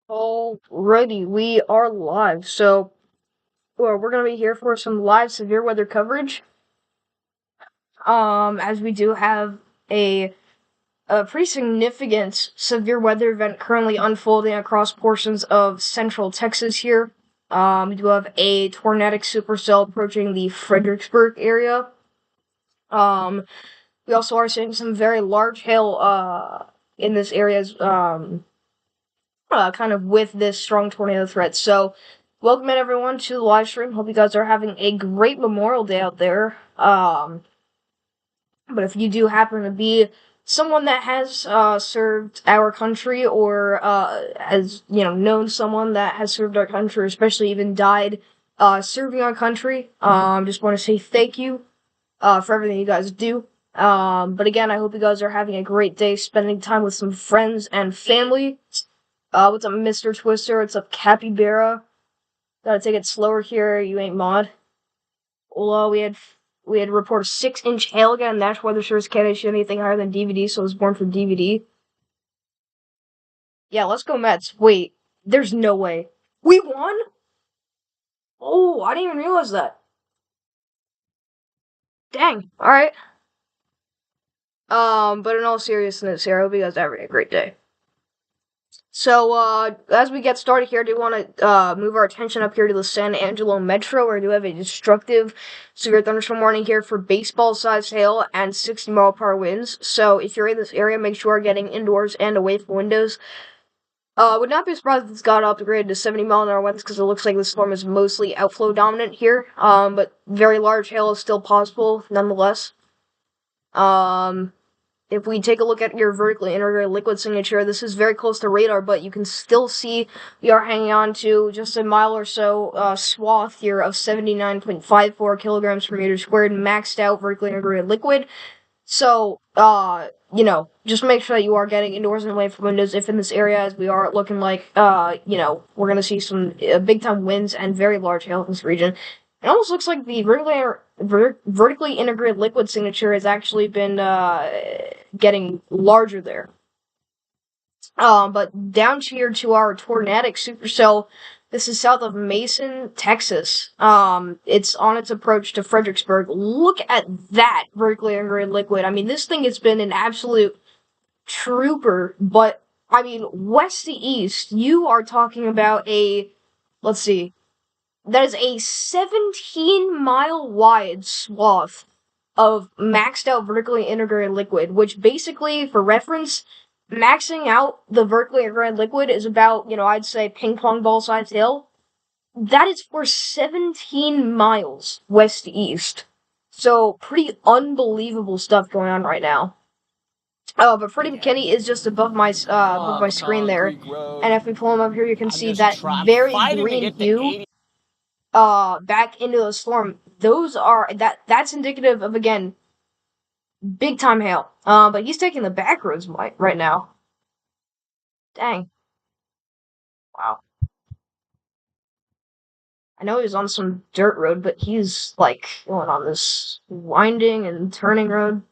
Alrighty, we are live. We're gonna be here for some live severe weather coverage. As we do have a a pretty significant severe weather event currently unfolding across portions of central Texas here. We do have a tornadic supercell approaching the Fredericksburg area. Um, we also are seeing some very large hail in this area kind of with this strong tornado threat. So, welcome in everyone to the live stream. Hope you guys are having a great Memorial Day out there. But if you do happen to be someone that has served our country or has known someone that has served our country, or especially even died serving our country, just want to say thank you for everything you guys do. But again, I hope you guys are having a great day, spending time with some friends and family. What's up, Mr. Twister? What's up, Capybara? Gotta take it slower here. You ain't mod. Well, we had reported 6-inch hail again. National Weather Service can't issue anything higher than DVD, so it was born for DVD. Yeah, let's go Mets. Wait, there's no way we won. Oh, I didn't even realize that. Dang. All right. But in all seriousness, here, I hope you guys are having a great day. So, as we get started here, I do want to move our attention up here to the San Angelo Metro, where we do have a destructive severe thunderstorm warning here for baseball-sized hail and 60-mile-per-hour winds. So, if you're in this area, make sure you're getting indoors and away from windows. Would not be surprised if it's got upgraded to 70-mile-an-hour winds, because it looks like the storm is mostly outflow dominant here. But very large hail is still possible, nonetheless. If we take a look at your vertically integrated liquid signature, this is very close to radar, but you can still see we are hanging on to just a mile or so swath here of 79.54 kilograms per meter squared maxed out vertically integrated liquid. So, just make sure that you are getting indoors and away from windows if in this area, as we are looking like, we're going to see some big time winds and very large hail in this region. It almost looks like the vertically integrated liquid signature has actually been getting larger there. But down here to our tornadic supercell, this is south of Mason, Texas. It's on its approach to Fredericksburg. Look at that vertically integrated liquid. I mean, this thing has been an absolute trooper, but I mean, west to east, you are talking about let's see, that is a 17-mile wide swath of maxed out vertically integrated liquid, which basically, for reference, maxing out the vertically integrated liquid is about, I'd say ping pong ball sized hail. That is for 17 miles west to east. So, pretty unbelievable stuff going on right now. But Freddie McKinney is just above my screen there, and if we pull him up here, you can see that very green hue back into the storm. That's indicative of, again, big time hail. But he's taking the back roads right now. Dang. Wow. I know he's on some dirt road, but he's like going on this winding and turning road.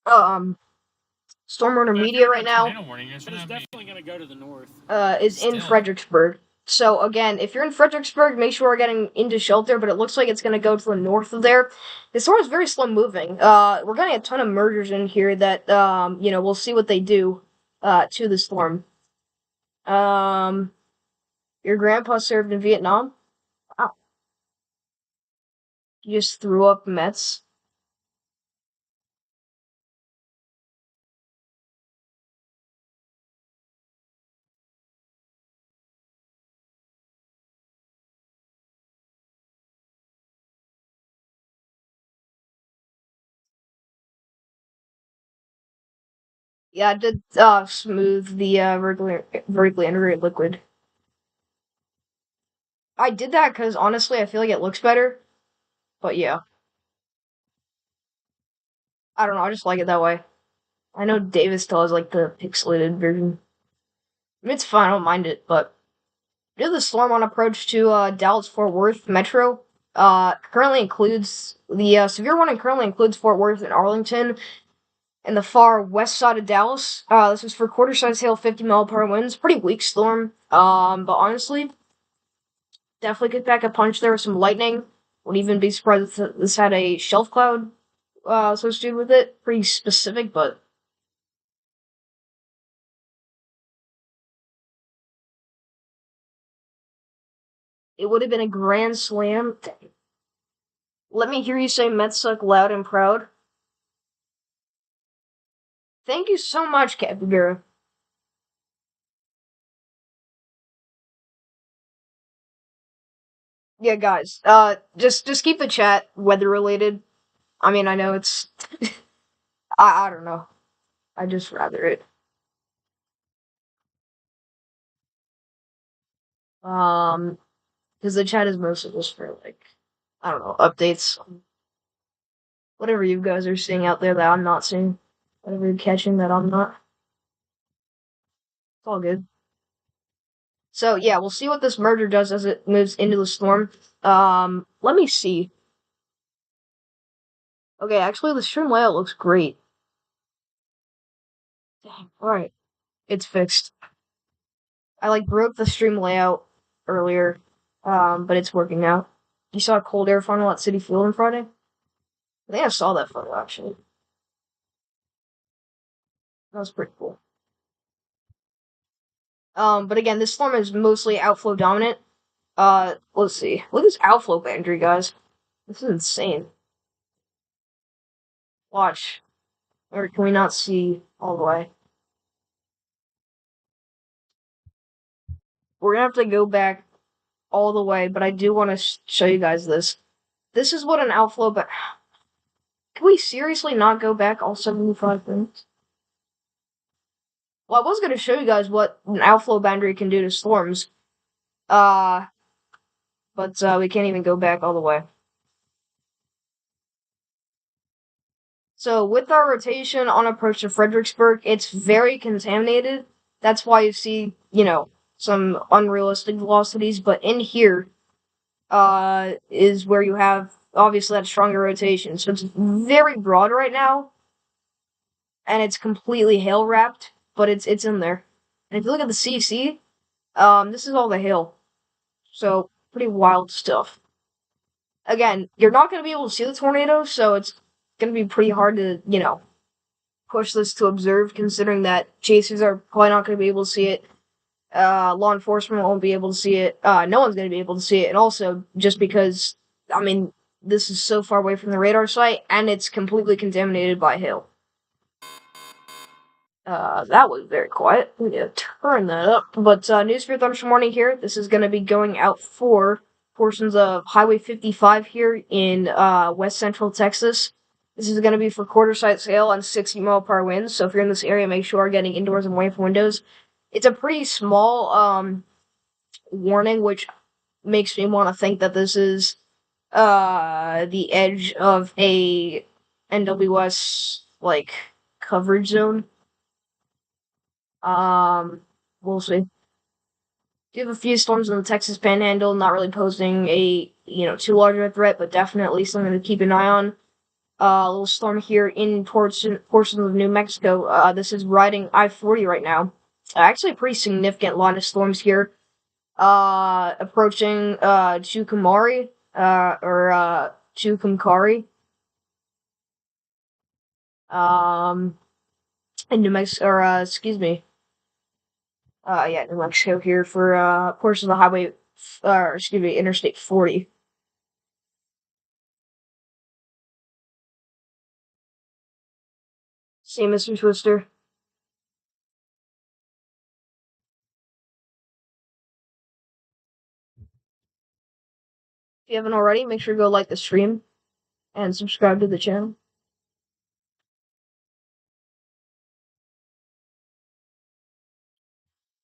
Storm Warner Media right now It's definitely going to go to the north. Is in Fredericksburg. So again, if you're in Fredericksburg, make sure we're getting into shelter, but it looks like it's going to go to the north of there. The storm is very slow moving. We're getting a ton of mergers in here that, we'll see what they do, to the storm. Your grandpa served in Vietnam? Wow. You just threw up Mets? Yeah, I did, smooth the, vertically integrated liquid. I did that because, honestly, I feel like it looks better. But yeah. I don't know, I just like it that way. I know Davis still has, like, the pixelated version. It's fine, I don't mind it, but due to the storm on approach to, Dallas-Fort Worth Metro, currently includes, the, severe warning currently includes Fort Worth and Arlington. in the far west side of Dallas. This was for quarter-size hail, 50-mile-per-hour winds. Pretty weak storm. But honestly, definitely could pack a punch. There was some lightning. Wouldn't even be surprised if this had a shelf cloud associated with it. Pretty specific, but it would have been a grand slam. Let me hear you say Mets suck loud and proud. Thank you so much, Capybara. Yeah, guys. Just keep the chat weather related. I mean, I know it's. I don't know. I just rather it. Um, because the chat is mostly just for like, I don't know, updates, whatever you guys are seeing out there that I'm not seeing, whatever you're catching that I'm not. It's all good. So yeah, we'll see what this merger does as it moves into the storm. Let me see. Okay, actually, the stream layout looks great. Dang. All right, it's fixed. I like broke the stream layout earlier, but it's working now. You saw a cold air funnel at City Field on Friday? I think I saw that photo actually. That was pretty cool. But again, this storm is mostly outflow dominant. Let's see. Look at this outflow boundary, guys. This is insane. Watch. Or can we not see all the way? We're gonna have to go back all the way, but I do want to show you guys this. This is what an outflow, but can we seriously not go back all 75 minutes? Well, I was gonna show you guys what an outflow boundary can do to storms. Uh, but we can't even go back all the way. So with our rotation on approach to Fredericksburg, it's very contaminated. That's why you see, some unrealistic velocities. But in here, is where you have obviously that stronger rotation. So it's very broad right now, and it's completely hail wrapped, but it's in there. And if you look at the CC, this is all the hail. So pretty wild stuff. Again, you're not going to be able to see the tornado, so it's going to be pretty hard to, push this to observe, considering that chasers are probably not going to be able to see it. Law enforcement won't be able to see it. No one's going to be able to see it. And also, just because, I mean, this is so far away from the radar site, and it's completely contaminated by hail. That was very quiet. We need to turn that up. But, news for Thunderstorm Morning here. This is going to be going out for portions of Highway 55 here in, west central Texas. This is going to be for quarter-size hail and 60-mile-per-hour winds, so if you're in this area, make sure you're getting indoors and away from windows. It's a pretty small, warning, which makes me want to think that this is, the edge of a NWS, like, coverage zone. We'll see. Do have a few storms in the Texas Panhandle, not really posing a, too large of a threat, but definitely something to keep an eye on. A little storm here in portions of New Mexico. This is riding I-40 right now. Actually, a pretty significant line of storms here. Approaching, Chukamari, or Chukamkari. In New Mexico, or, excuse me. Yeah, New Mexico here for, portions of the highway, excuse me, Interstate 40. See, Mr. Twister. If you haven't already, make sure to go like the stream and subscribe to the channel.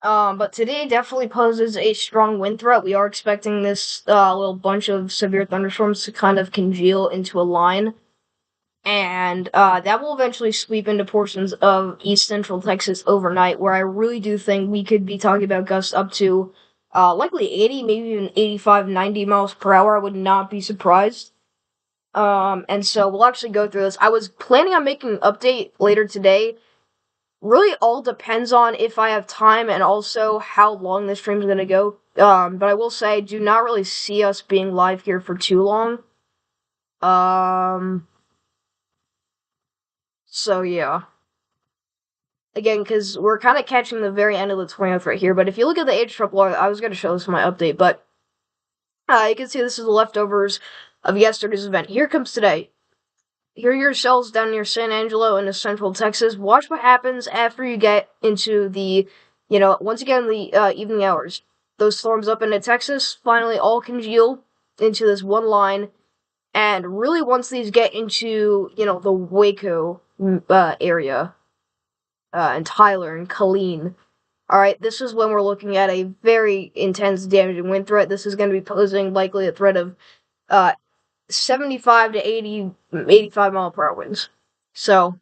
But today definitely poses a strong wind threat. We are expecting this little bunch of severe thunderstorms to kind of congeal into a line, and that will eventually sweep into portions of east central Texas overnight, where I really do think we could be talking about gusts up to likely 80, maybe even 85, 90 miles per hour. I would not be surprised. And so we'll actually go through this. I was planning on making an update later today. Really all depends on if I have time and also how long the stream's gonna go. But I will say, do not really see us being live here for too long. So yeah. Again, because we're kind of catching the very end of the 20th right here, but if you look at the age triple R, I was going to show this in my update, but you can see this is the leftovers of yesterday's event. Here comes today. Here are your cells down near San Angelo in Central Texas. Watch what happens after you get into the, once again, the evening hours. Those storms up into Texas finally all congeal into this one line, and really once these get into, the Waco area, and Tyler and Colleen. Alright, this is when we're looking at a very intense damaging wind threat. This is going to be posing likely a threat of 75 to 80, 85 mile per hour winds. So,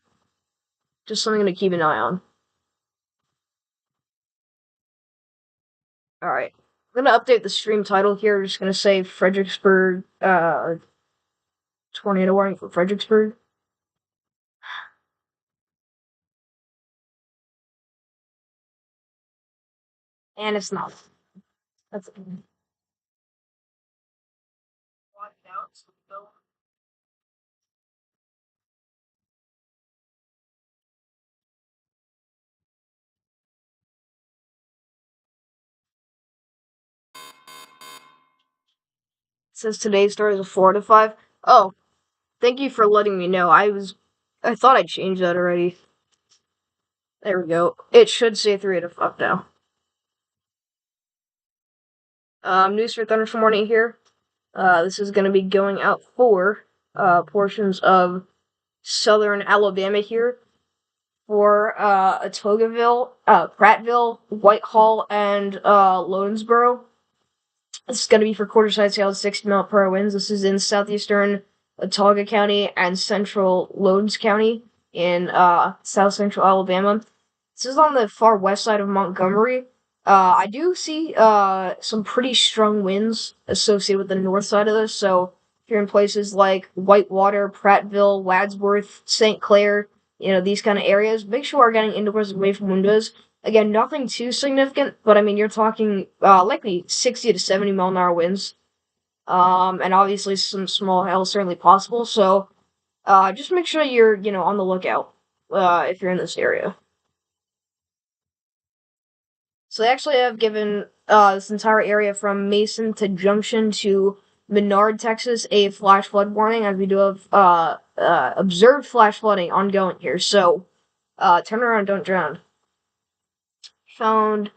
just something to keep an eye on. Alright, I'm going to update the stream title here. I'm just going to say Fredericksburg, tornado warning for Fredericksburg. And it's not. That's it. It says today's story is a 4 to 5. Oh, thank you for letting me know. I thought I changed that already. There we go. It should say 3 to 5 now. News for Thunderstorm Warning here. This is going to be going out for portions of southern Alabama here for Atogaville, Prattville, Whitehall, and Lonesboro. This is going to be for quarter-sized hail at 60 mile per hour winds. This is in southeastern Watauga County and central Lowndes County in south central Alabama. This is on the far west side of Montgomery. I do see some pretty strong winds associated with the north side of this, so if you're in places like Whitewater, Prattville, Wadsworth, St. Clair, these kind of areas, make sure we're getting indoors away from windows. Again, nothing too significant, but I mean, you're talking likely 60 to 70 mile an hour winds. And obviously some small hail certainly possible, so just make sure you're, on the lookout if you're in this area. So they actually have given this entire area from Mason to Junction to Menard, Texas, a flash flood warning, as we do have observed flash flooding ongoing here. So turn around, don't drown. Found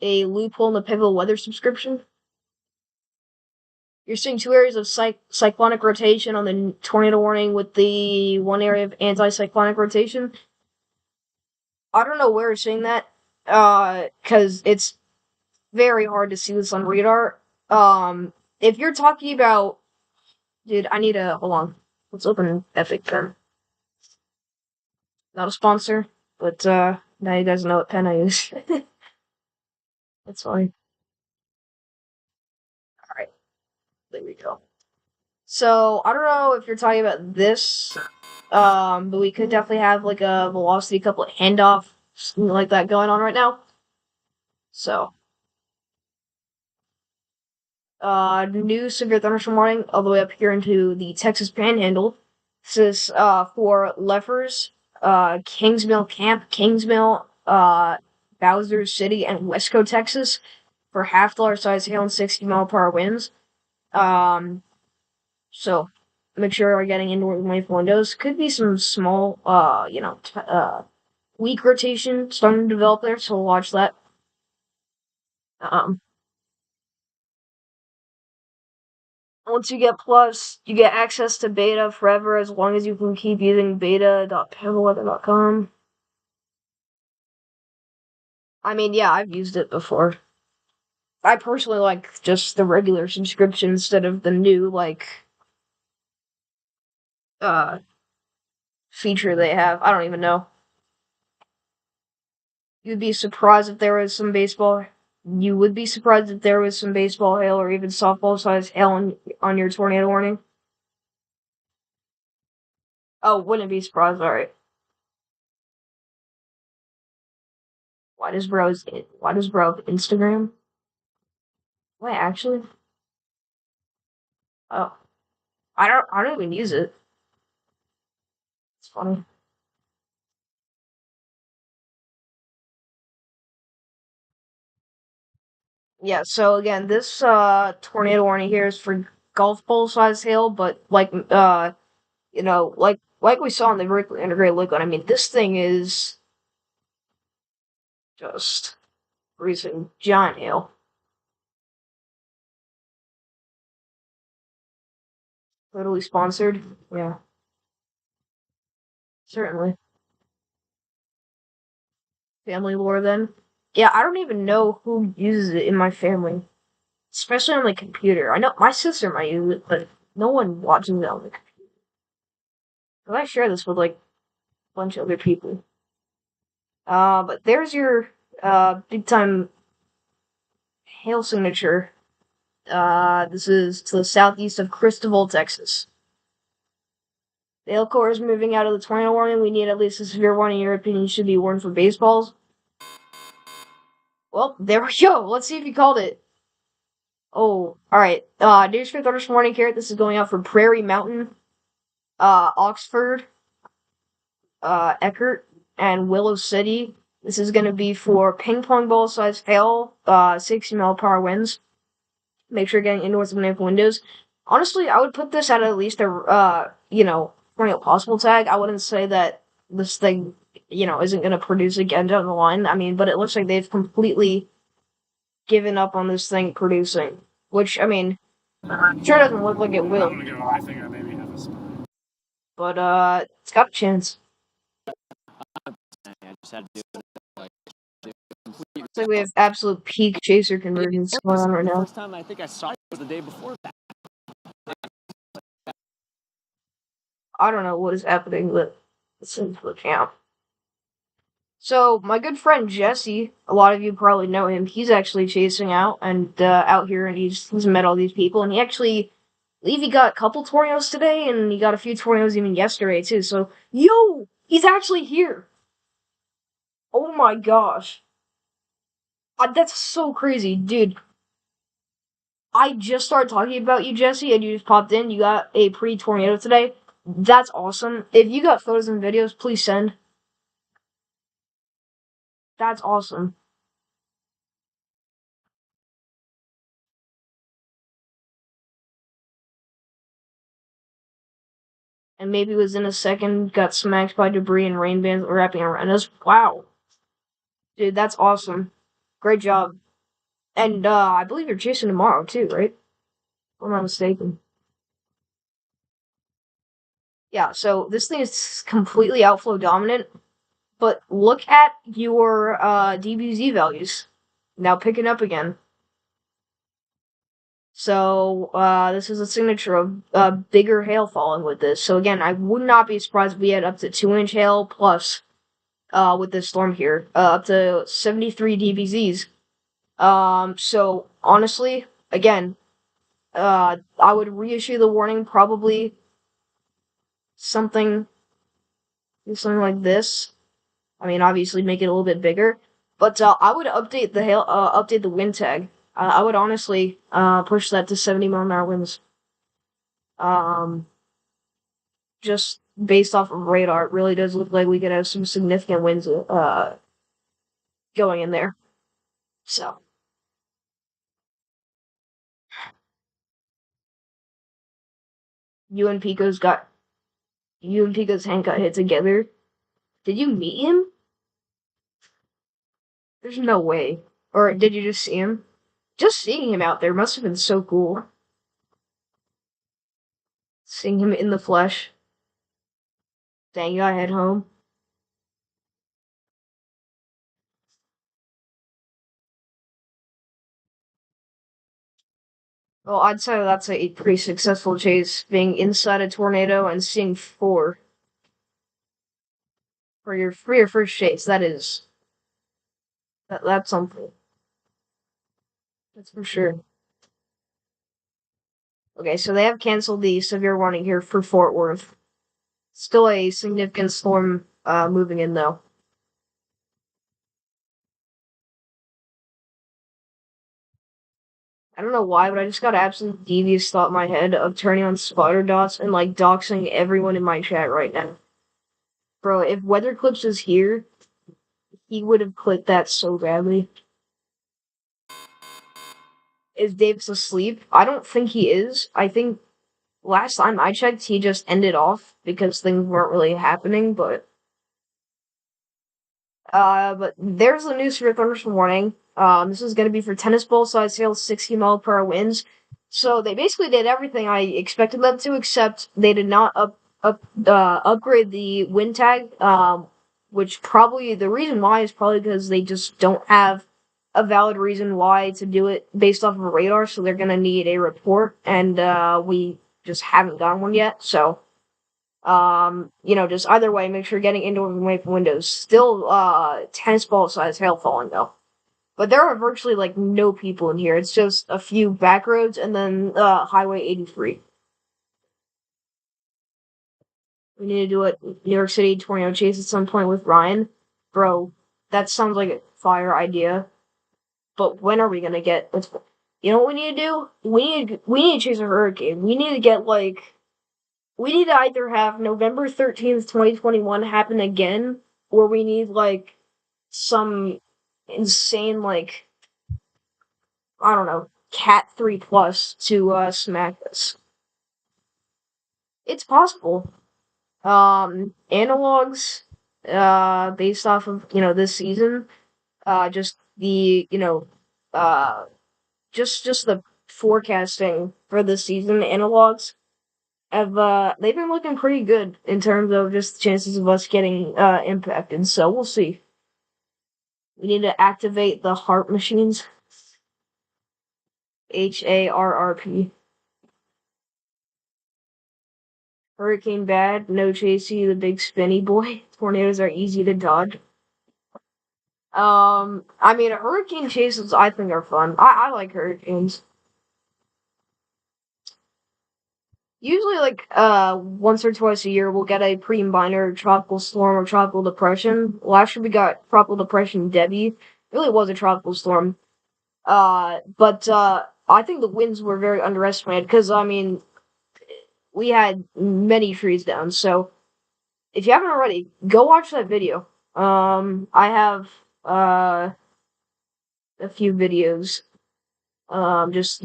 a loophole in the Pivotal Weather subscription. You're seeing two areas of cyclonic rotation on the tornado warning with the one area of anti-cyclonic rotation. I don't know where you're seeing that, because it's very hard to see this on radar. If you're talking about, dude, I need to hold on. Let's open Epic Pen. Not a sponsor, but now you guys know what pen I use. That's fine. All right, there we go. So I don't know if you're talking about this, but we could definitely have like a velocity couplet handoff, something like that going on right now. So. New severe thunderstorm warning all the way up here into the Texas Panhandle. This is for Leffers, Kingsmill Camp, Kingsmill, Bowser City, and Wesco, Texas, for half-dollar size hail and 60 mile per hour winds. So make sure we're getting indoor away from windows. Could be some small, weak rotation starting to develop there, so we'll watch that. Once you get Plus, you get access to beta forever as long as you can keep using beta.pivotalweather.com. I mean, yeah, I've used it before. I personally like just the regular subscription instead of the new, feature they have. I don't even know. You'd be surprised if there was some baseball. You would be surprised if there was some baseball hail or even softball size hail on your tornado warning. Oh, wouldn't be surprised. All right. Why does bro have Instagram? Wait, actually, oh, I don't even use it. It's funny. Yeah. So again, this tornado warning here is for golf ball size hail, but like we saw in the vertically integrated liquid. I mean, this thing is just freezing giant hail. Totally sponsored. Yeah, certainly. Family lore then. Yeah, I don't even know who uses it in my family, especially on the computer. I know my sister might use it, but no one watches it on the computer. I share this with like a bunch of other people. But there's your big time hail signature. This is to the southeast of Cristobal, Texas. The hail core is moving out of the tornado warning. We need at least a severe warning. In your opinion, should be warned for baseballs. Well, there we go. Let's see if you called it. Oh, alright. News for Thursday morning here. This is going out for Prairie Mountain, Oxford, Eckert, and Willow City. This is going to be for ping pong ball size hail, 60 mile per hour winds. Make sure you're getting indoors with open windows. Honestly, I would put this at least a, tornado possible tag. I wouldn't say that this thing, isn't going to produce again down the line. I mean, but it looks like they've completely given up on this thing producing. Which, I mean, sure doesn't look like it I'm will. gonna go. I think I maybe have a spot. But, it's got a chance. I just had to do it. Looks like we have absolute peak chaser convergence going on right The now. first time I think I saw it was the day before that. I don't know what is happening, but it's into the camp. So, my good friend Jesse, a lot of you probably know him, he's actually chasing out and out here, and he's met all these people, and he actually, I believe he got a couple tornadoes today, and he got a few tornadoes even yesterday, too. So, yo! He's actually here! Oh my gosh. That's so crazy, dude. I just started talking about you, Jesse, and you just popped in. You got a pre-tornado today. That's awesome. If you got photos and videos, please send. That's awesome. And maybe within a second got smacked by debris and rain bands wrapping around us. Wow. Dude, that's awesome. Great job. And I believe you're chasing tomorrow too, right? If I'm not mistaken. Yeah, so this thing is completely outflow dominant, but look at your DBZ values. Now picking up again. So, this is a signature of bigger hail falling with this. So again, I would not be surprised if we had up to 2-inch hail plus with this storm here, up to 73 DBZs. So honestly, again, I would reissue the warning, probably something, something like this. I mean, obviously make it a little bit bigger, but I would update the wind tag. I would honestly push that to 70 mile/hour winds. Um, just based off of radar, it really does look like we could have some significant winds going in there. So. You and Pico's got you and Pico's hand got hit together. Did you meet him? There's no way. Or did you just see him? Just seeing him out there must have been so cool. Seeing him in the flesh. Dang, you gotta head home. Well, I'd say that's a pretty successful chase, being inside a tornado and seeing four for your first chase. That's something. That's for sure. Okay, so they have canceled the severe warning here for Fort Worth. Still a significant storm moving in, though. I don't know why, but I just got absolute devious thought in my head of turning on spider dots and, like, doxing everyone in my chat right now. Bro, if Weather Clips is here, he would have clicked that so badly. Is Davis asleep? I don't think he is. I think last time I checked, he just ended off because things weren't really happening, but there's the news for your thunderstorm warning. This is gonna be for tennis ball size hail, 60 mph winds. So they basically did everything I expected them to, except they did not upgrade the wind tag. Which probably the reason why is probably because they just don't have a valid reason why to do it based off of radar. So they're gonna need a report, and we just haven't gotten one yet. So just either way, make sure you're getting indoors and away from windows. Still, tennis ball size hail falling though. But there are virtually like no people in here. It's just a few back roads and then Highway 83. We need to do it New York City tornado chase at some point with Ryan. Bro, that sounds like a fire idea. But when are we gonna get? You know what we need to do? We need to chase a hurricane. We need to get like we need to either have November 13th, 2021 happen again, or we need, like, some insane, like, I don't know, Cat 3 Plus to, smack us. It's possible. Analogs, based off of, this season, just the, just the forecasting for this season, analogs, they've been looking pretty good in terms of just the chances of us getting impacted, so we'll see. We need to activate the HARP machines. HARRP. Hurricane bad, no chasey, the big spinny boy. Tornadoes are easy to dodge. I mean, hurricane chases I think are fun. I like hurricanes. Usually, like, once or twice a year, we'll get a pre-minor tropical storm or tropical depression. Last year we got tropical depression Debbie. It really was a tropical storm. But I think the winds were very underestimated, because, I mean, we had many trees down, so if you haven't already, go watch that video. I have, a few videos, just,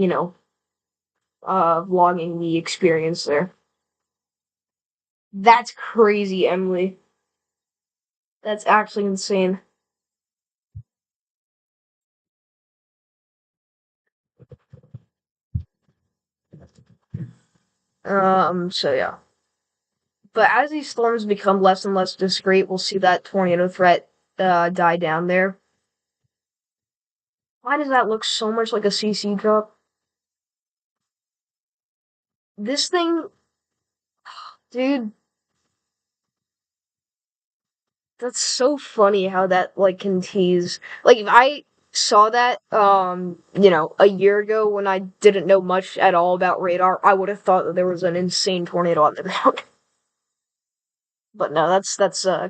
vlogging the experience there. That's crazy, Emily. That's actually insane. So yeah. But as these storms become less and less discreet, we'll see that tornado threat, die down there. Why does that look so much like a CC drop? This thing, dude, that's so funny how that, like, can tease. Like, if I saw that, a year ago when I didn't know much at all about radar, I would have thought that there was an insane tornado on the ground. But no, that's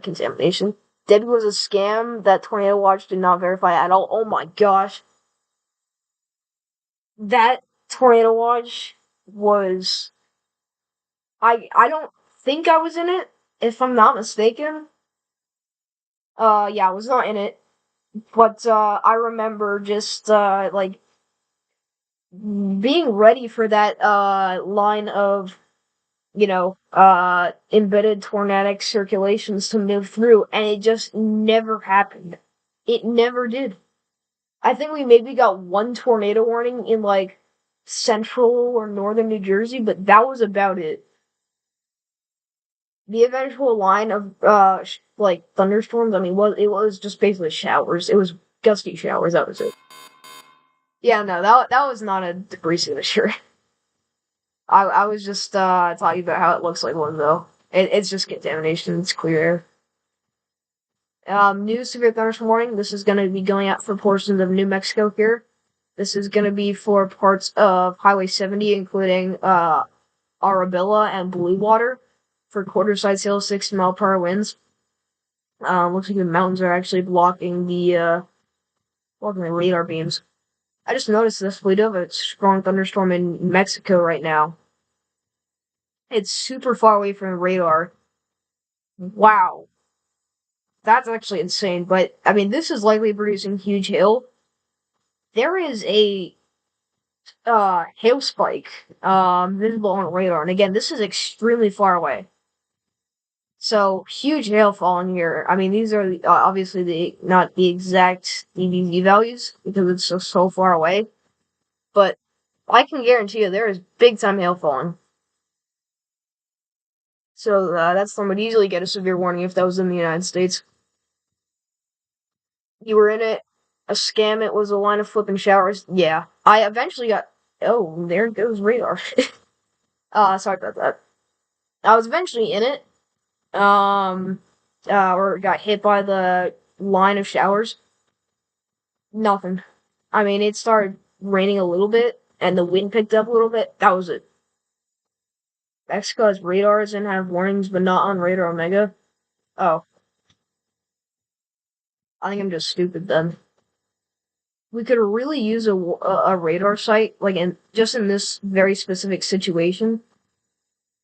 contamination. Debbie was a scam. That tornado watch did not verify at all. Oh my gosh. That tornado watch was... I don't think I was in it, if I'm not mistaken. Yeah, I was not in it. But, I remember just, like, being ready for that, line of, embedded tornadic circulations to move through, and it just never happened. It never did. I think we maybe got one tornado warning in, like, central or northern New Jersey, but that was about it. The eventual line of, like, thunderstorms, I mean, it was just basically showers. It was gusty showers, that was it. Yeah, no, that was not a debris signature. I was just, talking about how it looks like one, though. It's just contamination, it's clear air. New severe thunderstorm warning. This is going to be going out for portions of New Mexico here. This is going to be for parts of Highway 70, including Arabella and Blue Water. for quarter-size hail, 60-mile-per-hour winds. Looks like the mountains are actually blocking the radar beams. I just noticed this. We do have a strong thunderstorm in Mexico right now. It's super far away from the radar. Wow. That's actually insane. But, I mean, this is likely producing huge hail. There is a hail spike visible on radar. And again, this is extremely far away. So, huge hail falling here. I mean, these are obviously not the exact EVV values because it's so far away. But I can guarantee you there is big time hail falling. So, that storm would easily get a severe warning if that was in the United States. You were in it. A scam. It was a line of flipping showers. Yeah. I eventually got. Oh, there goes radar. Sorry about that. I was eventually in it. Or got hit by the line of showers. Nothing. I mean, it started raining a little bit, and the wind picked up a little bit. That was it. Mexico has radars and have warnings, but not on Radar Omega. Oh. I think I'm just stupid then. We could really use a radar site, like in this very specific situation.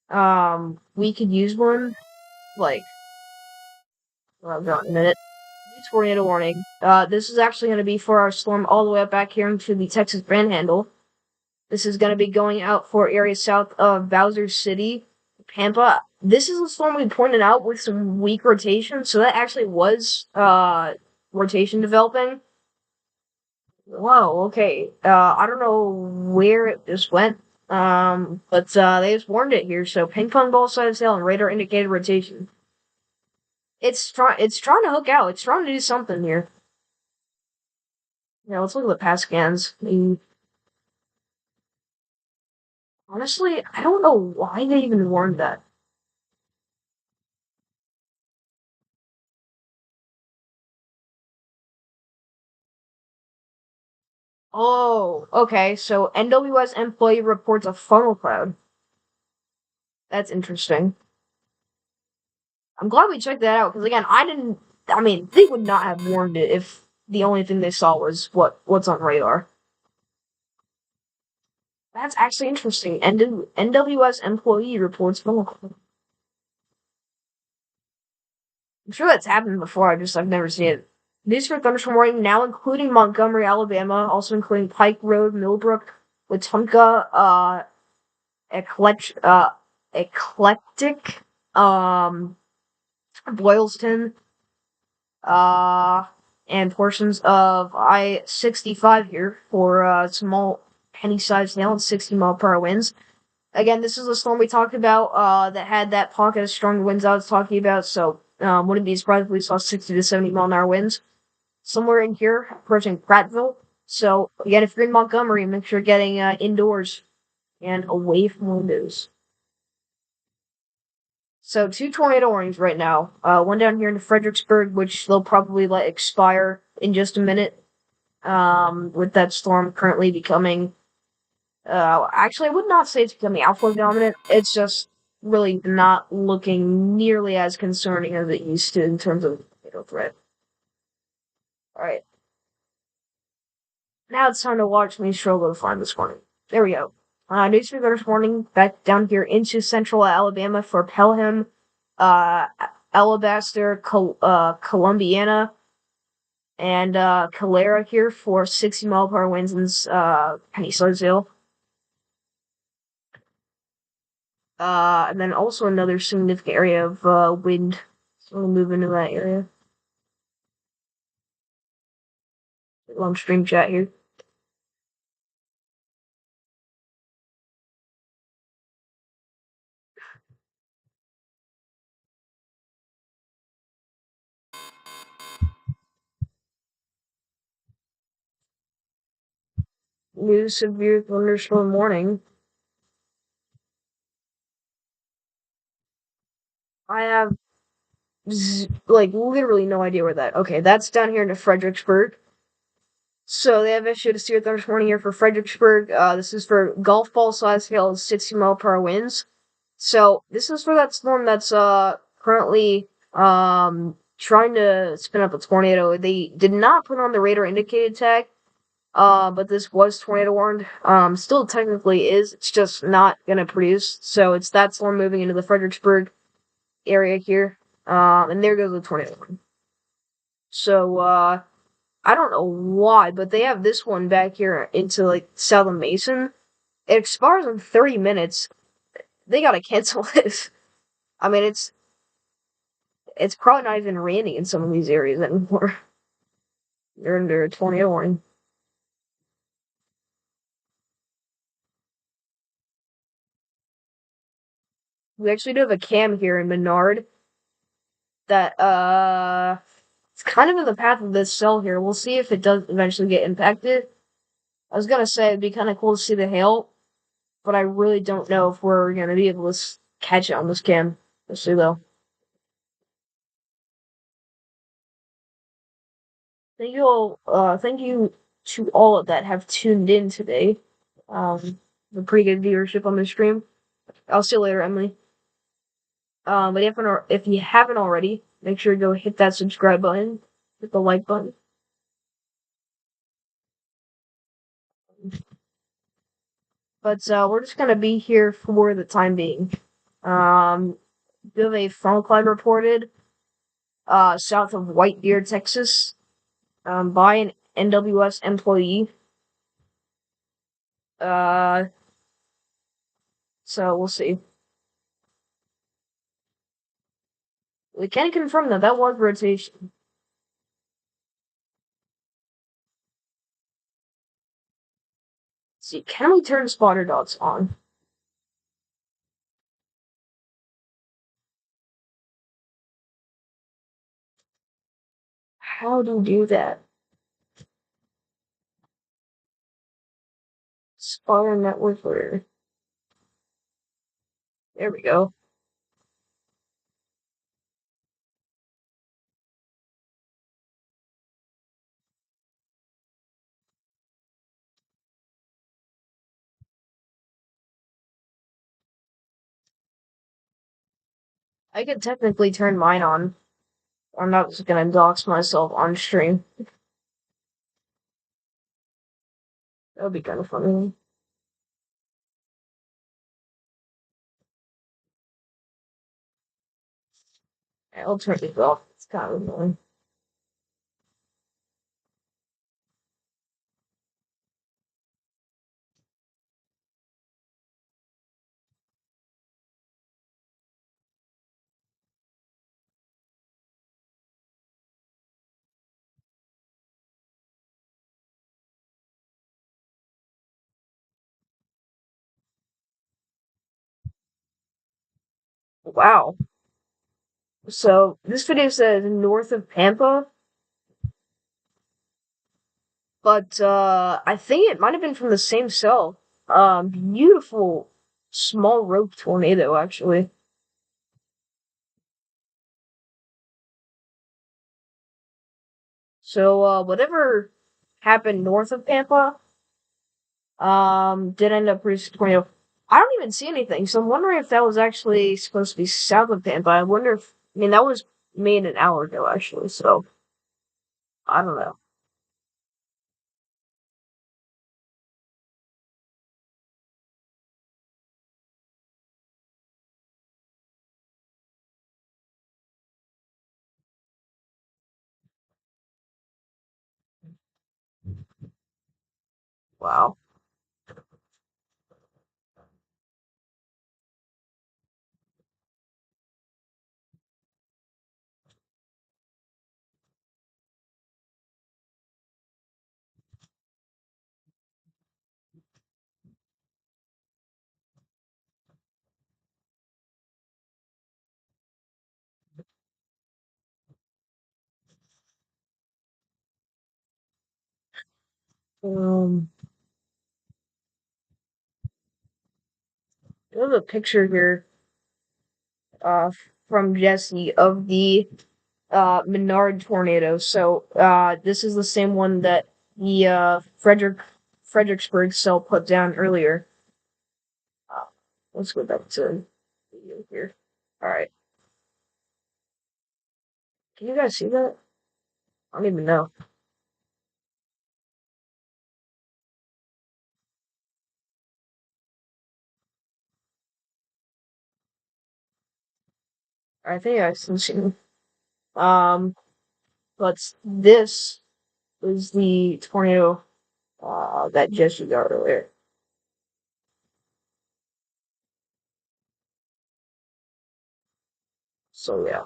We could use one, like, well, got a minute. Tornado warning. This is actually going to be for our storm all the way up back here into the Texas Panhandle. This is going to be going out for areas south of Bowser City, Pampa. This is a storm we pointed out with some weak rotation, so that actually was, rotation developing. Whoa, okay. I don't know where it just went. But they just warned it here, so ping pong ball size hail and radar indicated rotation. It's trying to hook out. It's trying to do something here. Yeah, let's look at the past scans. Honestly, I don't know why they even warned that. Oh, okay, so NWS employee reports a funnel cloud. That's interesting. I'm glad we checked that out, because again, they would not have warned it if the only thing they saw was what's on radar. That's actually interesting. NWS employee reports funnel cloud. I'm sure that's happened before, I've never seen it. News for thunderstorm warning now including Montgomery, Alabama, also including Pike Road, Millbrook, Wetumpka, Eclectic, Boylston, and portions of I-65 here for small penny-sized hail and 60-mile-per-hour winds. Again, this is the storm we talked about that had that pocket of strong winds I was talking about, so wouldn't be surprised if we saw 60 to 70-mile-an-hour winds somewhere in here, approaching Prattville. So, again, if you're in Montgomery, make sure you're getting indoors and away from windows. So, 2 tornado warnings right now. One down here in Fredericksburg, which they'll probably let expire in just a minute, with that storm currently becoming... actually, I would not say it's becoming outflow dominant. It's just really not looking nearly as concerning as it used to in terms of tornado threat. Alright. Now it's time to watch me struggle to find this morning. There we go. Newspaper this morning, back down here into central Alabama for Pelham, Alabaster, Columbiana, and Calera here for 60-mile-per-hour winds and Penny Hill. And then also another significant area of wind. So we'll move into that area. Long stream chat here. New severe thunderstorm warning. I have literally no idea where that. Okay, that's down here in Fredericksburg. So they have issued a severe thunderstorm warning here for Fredericksburg. This is for golf ball size hail and 60-mile-per-hour winds. So this is for that storm that's currently trying to spin up a tornado. They did not put on the radar indicated tag, but this was tornado warned. Still technically is. It's just not gonna produce. So it's that storm moving into the Fredericksburg area here. And there goes the tornado warning. So I don't know why, but they have this one back here into like south of Mason. It expires in 30 minutes. They gotta cancel this. I mean, it's probably not even raining in some of these areas anymore. They're under a tornado warning. We actually do have a cam here in Menard that it's kind of in the path of this cell here. We'll see if it does eventually get impacted. I was gonna say it'd be kind of cool to see the hail, but I really don't know if we're gonna be able to catch it on this cam. Let's see though. Thank you to all that have tuned in today. A pretty good viewership on the stream. I'll see you later, Emily. But if you haven't already, make sure to go hit that subscribe button, hit the like button. But we're just gonna be here for the time being. We have a funnel cloud reported south of White Deer, Texas, by an NWS employee. Uh, so we'll see. We can confirm that was rotation. Let's see, can we turn spotter dots on? How do you do that? Spotter network where? There we go. I could technically turn mine on. I'm not just gonna dox myself on stream. That would be kind of funny. I'll turn it off. It's kind of annoying. Wow. So this video says north of Pampa, but I think it might have been from the same cell. Beautiful small rope tornado actually. So whatever happened north of Pampa, did end up producing tornado. I don't even see anything, so I'm wondering if that was actually supposed to be south of Pampa. I wonder if that was made an hour ago actually, so I don't know. Wow. Um, there's a picture here uh, from Jesse of the Menard tornado. So this is the same one that the Fredericksburg cell put down earlier. Uh, let's go back to here. Alright. Can you guys see that? I don't even know. I think I can see. But this is the tornado that Jesse got earlier. So yeah.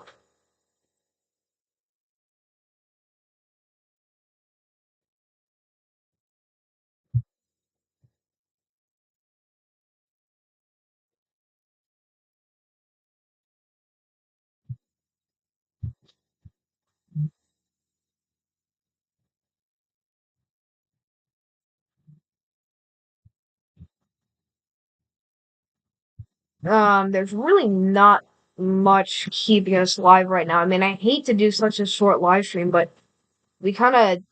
There's really not much keeping us live right now. I mean, I hate to do such a short live stream, but we kind of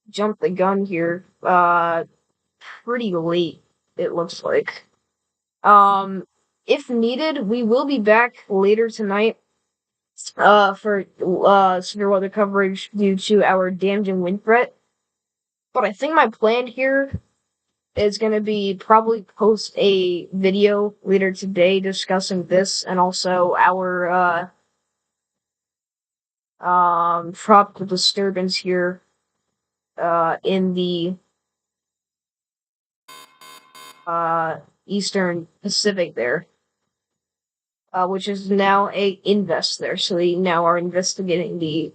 jumped the gun here. Pretty late, it looks like. Um, if needed, we will be back later tonight for severe weather coverage due to our damaging wind threat. But I think my plan here is going to be probably post a video later today discussing this and also our tropical disturbance here in the eastern Pacific there. Which is now a invest there. So they now are investigating the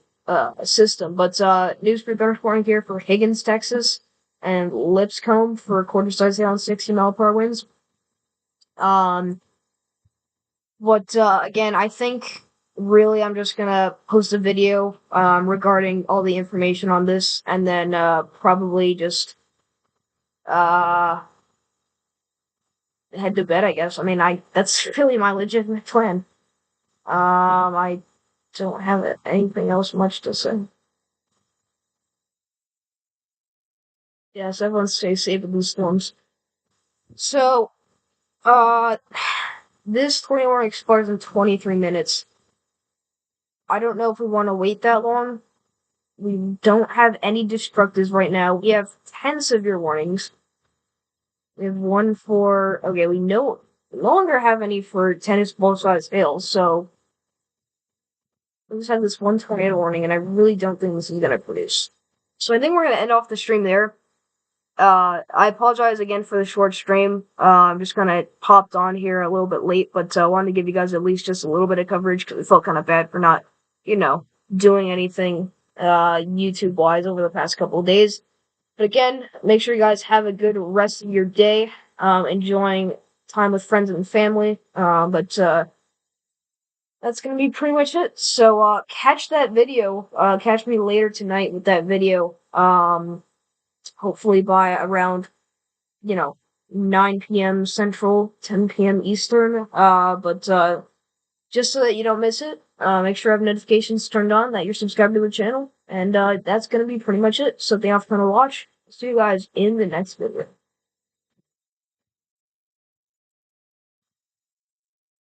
system. But news for thunderstorm here for Higgins, Texas, and Lipscomb for quarter-size hail and 60-mile-per-hour winds. But again, I think really I'm just gonna post a video regarding all the information on this, and then probably just uh head to bed. I guess. I mean, that's really my legitimate plan. I don't have anything else much to say. Yes, everyone stay safe in these storms. So, uh, this 21 expires in 23 minutes. I don't know if we want to wait that long. We don't have any destructives right now. We have 10 severe warnings. We have one for, okay, we no longer have any for tennis ball size hail, so we just have this one tornado warning, and I really don't think this is gonna produce. So I think we're gonna end off the stream there. I apologize again for the short stream. I'm just kind of popped on here a little bit late, but I wanted to give you guys at least just a little bit of coverage because we felt kind of bad for not, doing anything YouTube wise over the past couple of days. But again, make sure you guys have a good rest of your day, enjoying time with friends and family. But that's gonna be pretty much it. So catch that video. Catch me later tonight with that video. Hopefully by around 9 p.m. Central, 10 p.m. Eastern. But just so that you don't miss it, make sure you have notifications turned on, that you're subscribed to the channel, and that's gonna be pretty much it. So thank you all for coming to watch. See you guys in the next video.